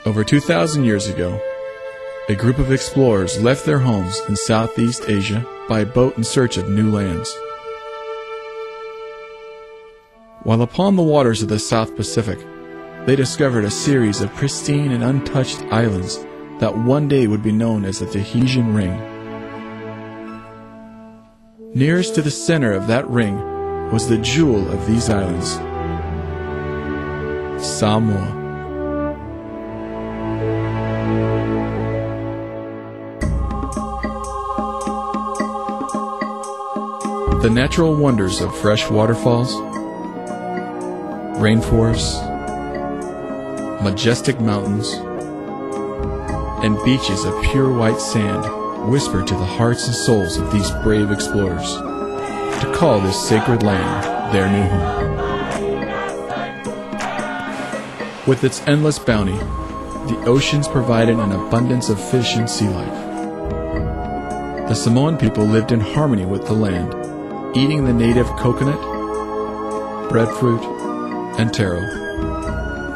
Over 2,000 years ago, a group of explorers left their homes in Southeast Asia by boat in search of new lands. While upon the waters of the South Pacific, they discovered a series of pristine and untouched islands that one day would be known as the Tahitian Ring. Nearest to the center of that ring was the jewel of these islands, Samoa. The natural wonders of fresh waterfalls, rainforests, majestic mountains, and beaches of pure white sand whisper to the hearts and souls of these brave explorers to call this sacred land their new home. With its endless bounty, the oceans provided an abundance of fish and sea life. The Samoan people lived in harmony with the land, eating the native coconut, breadfruit, and taro.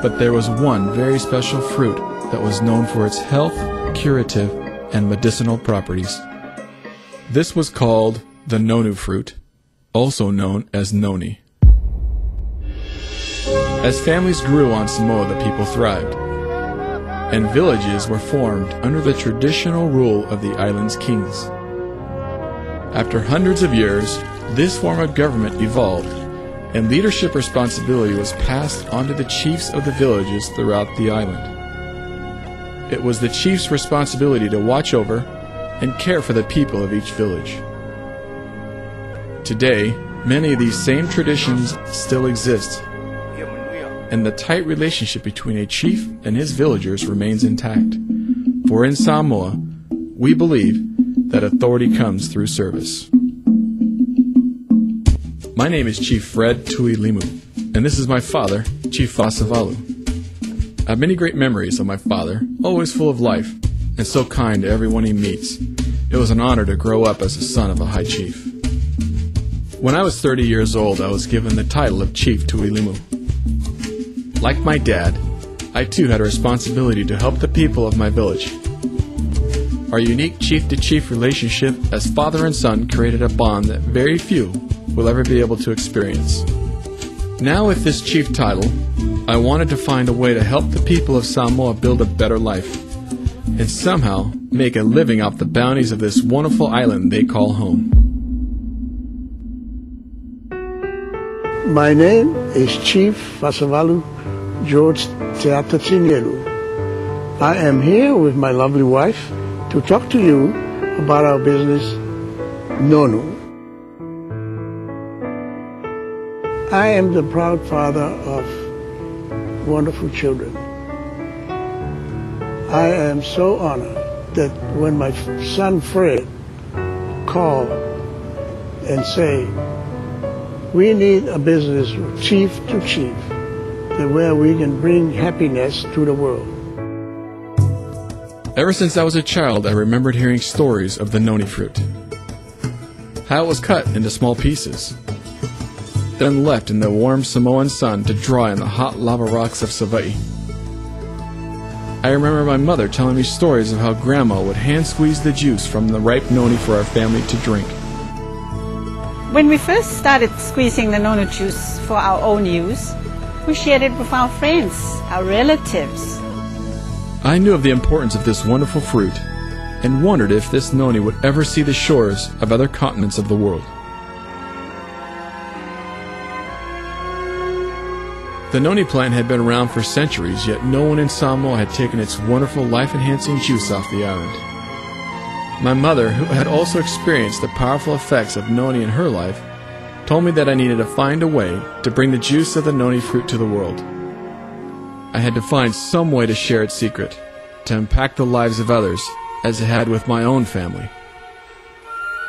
But there was one very special fruit that was known for its health, curative, and medicinal properties. This was called the Noni fruit, also known as Noni. As families grew on Samoa, the people thrived, and villages were formed under the traditional rule of the island's kings. After hundreds of years, this form of government evolved, and leadership responsibility was passed on to the chiefs of the villages throughout the island. It was the chief's responsibility to watch over and care for the people of each village. Today, many of these same traditions still exist, and the tight relationship between a chief and his villagers remains intact. For in Samoa, we believe that authority comes through service. My name is Chief Fred Tuilimu, and this is my father, Chief Vasavalu. I have many great memories of my father, always full of life, and so kind to everyone he meets. It was an honor to grow up as the son of a high chief. When I was 30 years old, I was given the title of Chief Tuilimu. Like my dad, I too had a responsibility to help the people of my village. Our unique chief-to-chief relationship as father and son created a bond that very few will ever be able to experience. Now with this chief title, I wanted to find a way to help the people of Samoa build a better life and somehow make a living off the bounties of this wonderful island they call home. My name is Chief Vasavalu George Teatatinelu. I am here with my lovely wife to talk to you about our business, Noni. I am the proud father of wonderful children. I am so honored that when my son Fred called and say, we need a business chief to chief, where we can bring happiness to the world. Ever since I was a child, I remembered hearing stories of the Noni fruit. How it was cut into small pieces, then left in the warm Samoan sun to dry on the hot lava rocks of Savaii. I remember my mother telling me stories of how Grandma would hand-squeeze the juice from the ripe noni for our family to drink. When we first started squeezing the noni juice for our own use, we shared it with our friends, our relatives. I knew of the importance of this wonderful fruit and wondered if this noni would ever see the shores of other continents of the world. The noni plant had been around for centuries, yet no one in Samoa had taken its wonderful life-enhancing juice off the island. My mother, who had also experienced the powerful effects of noni in her life, told me that I needed to find a way to bring the juice of the noni fruit to the world. I had to find some way to share its secret, to impact the lives of others, as it had with my own family.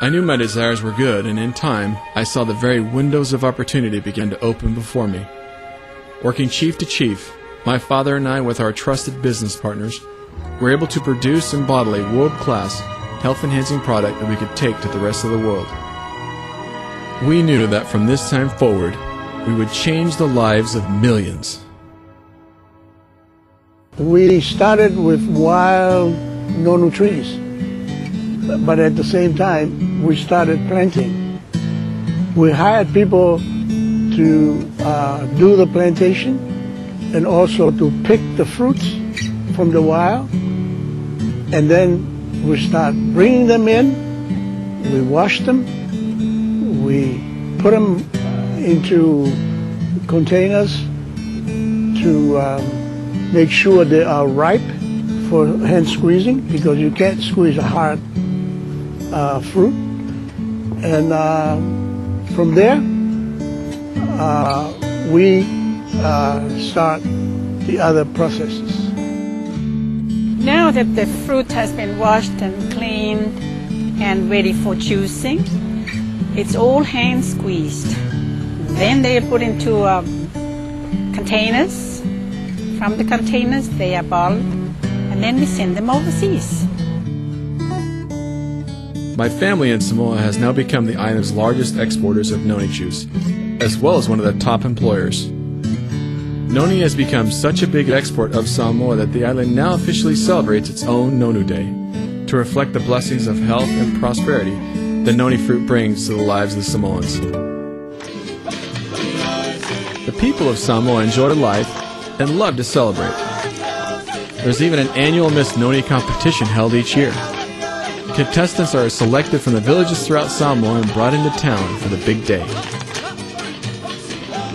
I knew my desires were good, and in time, I saw the very windows of opportunity begin to open before me. Working chief to chief, my father and I, with our trusted business partners, were able to produce and bottle a world-class, health-enhancing product that we could take to the rest of the world. We knew that from this time forward, we would change the lives of millions. We started with wild Nonu trees, but at the same time, we started planting. We hired people to do the plantation and also to pick the fruits from the wild. And then we start bringing them in, we wash them, we put them into containers to make sure they are ripe for hand squeezing, because you can't squeeze a hard fruit. And from there, we start the other processes. Now that the fruit has been washed and cleaned and ready for juicing, it's all hand squeezed. Then they are put into containers. From the containers they are bottled, and then we send them overseas. My family in Samoa has now become the island's largest exporters of noni juice, as well as one of the top employers. Noni has become such a big export of Samoa that the island now officially celebrates its own Nonu Day, to reflect the blessings of health and prosperity the noni fruit brings to the lives of the Samoans. The people of Samoa enjoy life and love to celebrate. There's even an annual Miss Noni competition held each year. Contestants are selected from the villages throughout Samoa and brought into town for the big day.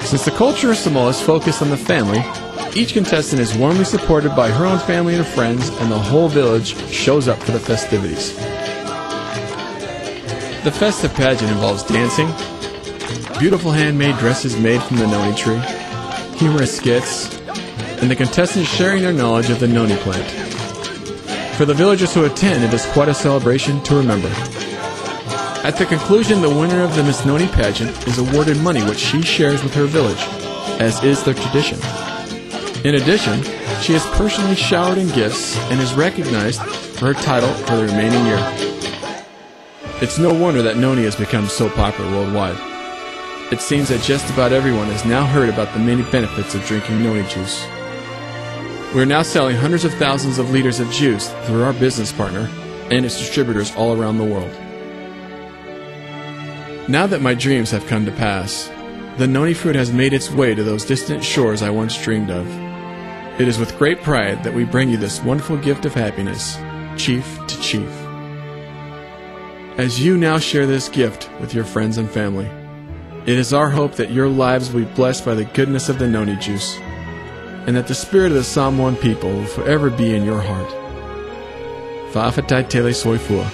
Since the culture of Samoa is focused on the family, each contestant is warmly supported by her own family and friends, and the whole village shows up for the festivities. The festive pageant involves dancing, beautiful handmade dresses made from the noni tree, humorous skits, and the contestants sharing their knowledge of the noni plant. For the villagers who attend, it is quite a celebration to remember. At the conclusion, the winner of the Miss Noni pageant is awarded money which she shares with her village, as is their tradition. In addition, she is personally showered in gifts and is recognized for her title for the remaining year. It's no wonder that noni has become so popular worldwide. It seems that just about everyone has now heard about the many benefits of drinking noni juice. We are now selling hundreds of thousands of liters of juice through our business partner and its distributors all around the world. Now that my dreams have come to pass, the noni fruit has made its way to those distant shores I once dreamed of. It is with great pride that we bring you this wonderful gift of happiness, chief to chief. As you now share this gift with your friends and family, it is our hope that your lives will be blessed by the goodness of the noni juice, and that the spirit of the Samoan people will forever be in your heart. Fa'afatai tele soifua.